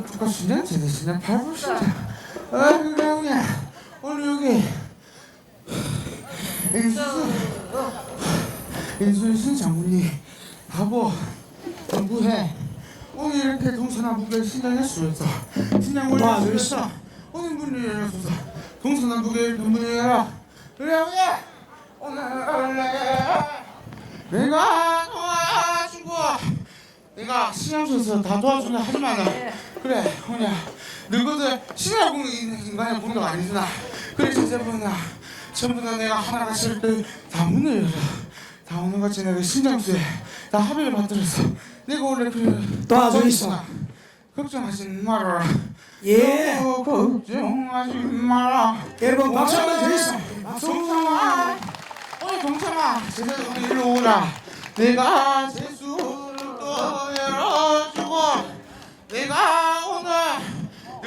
국가순장 제대순장 발불순장 그냥 오늘 여기 인순신 장군님 바보 공부해 오늘 이렇게 동서남북에 신장했으 있어 신장 올려주면서 오늘 문을 열어줘서 동서남북에 문을 열어 그래 형님 오늘 내가 도와주고 내가 신양소에서 다 도와주려 하지만은 그래 형님 너희들 신하고 인간의 공격 아니구나 그래 제자분아 전부 다 내가 하나가 싫을 때 다 문을 열어 다 오늘같이 내가 신장수에 다 합의를 만들어서 내가 원래 그 도와주겠어 걱정하지 마라 예 걱정하지 마라 여러분 박수 한번 드리겠어 동sam아 어이 동sam아 제자분 일로 오라 내가 재수를 또 열어주고 내가 오늘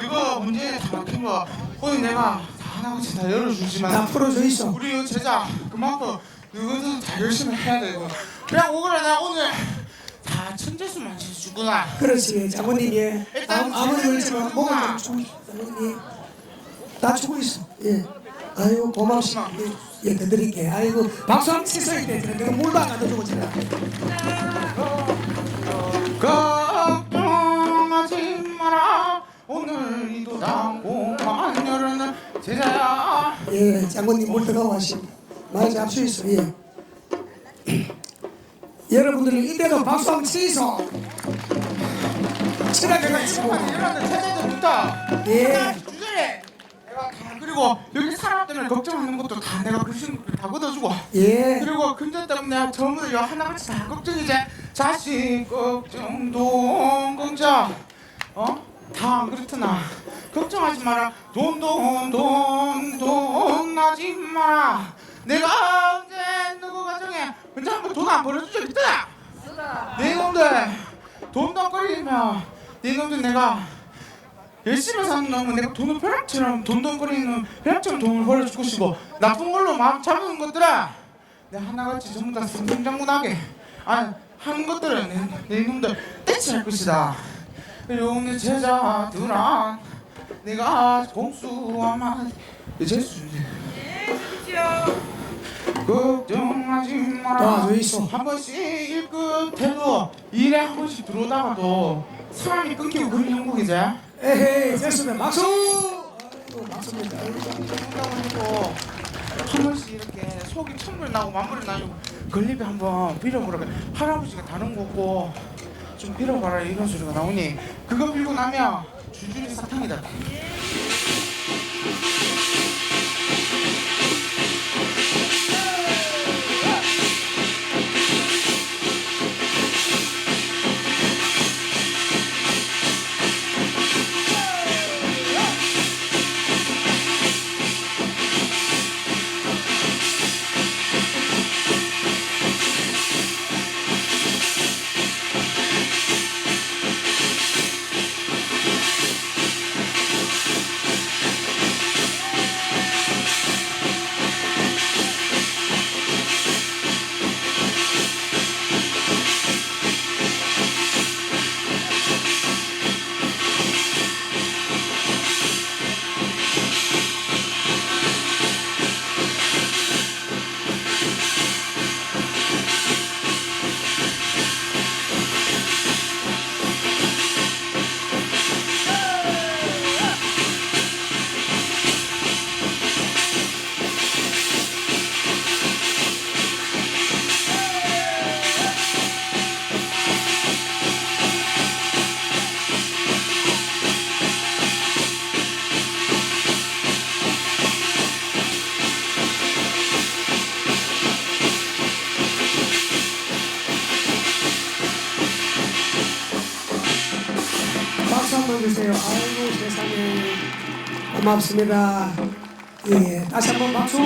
이거 문제 다 막힌 거 오늘 내가 다 하나같이 다 열어주지만 다 풀어주겠어 우리 제자 그만큼 너희들 다 열심히 해야 되고 그냥 오거라 내가 오늘 다 천재수만 해주구나 그렇지 장모님 예 일단 아무리 그렇지만 뭐가 좀 장모님 다 주고 있어 예 아이고 고맙습니다 예 드릴게 아이고 박수 한번 치서야 돼 내가 물도 안 갖다 주고 제가 걱정하지 마라 오늘도 당고만 열어는 제자야 예 장모님 물 들어가 왔습니다 많이 잡수 있어 예 여러분들은 이때도 박수 한번 치서 친하게 치고 이러는 제자들부터 예 주제에 내가 다 그리고 여기 사람들을 걱정하는 것도 다 내가 다 걷어주고 예. 그리고 금전 때문에 전부 다 하나같이 다 걱정이지 자식 걱정 돈 걱정 다 그렇구나 걱정하지 마라 돈 하지 마라 내가 언제 누구 가정에 혼자 한번 돈 안 벌어준 적 있더라 네 놈들 돈 덩거리면 네 놈들 내가 열심히 사는 놈은 내가 돈을 벼락처럼 돈덩거리는 벼락처럼 돈을 벌어줄 것이고 나쁜 걸로 마음 잡은 것들아 내가 하나같이 전부 다 승승장구하게 하는 것들은 내 놈들 떼치할 것이다 그리고 오늘 제자들아 내가 공수하면 재수 걱정하지 마라 한 번씩 일끝해도 일에 한 번씩 들어오다가도 사람이 끊기고 그런 행복이지 에헤이 됐습니다 박수 아이고 박수입니다 한 번씩 이렇게 속이 천불 나고 만불이 나고 걸리면 한번 빌어보라 할아버지가 다른 거 없고 좀 빌어봐라 이런 소리가 나오니 그거 빌고 나면 줄줄이 사탕이다 주세요. 아이고 세상에 고맙습니다. 예, 다시 한번 박수.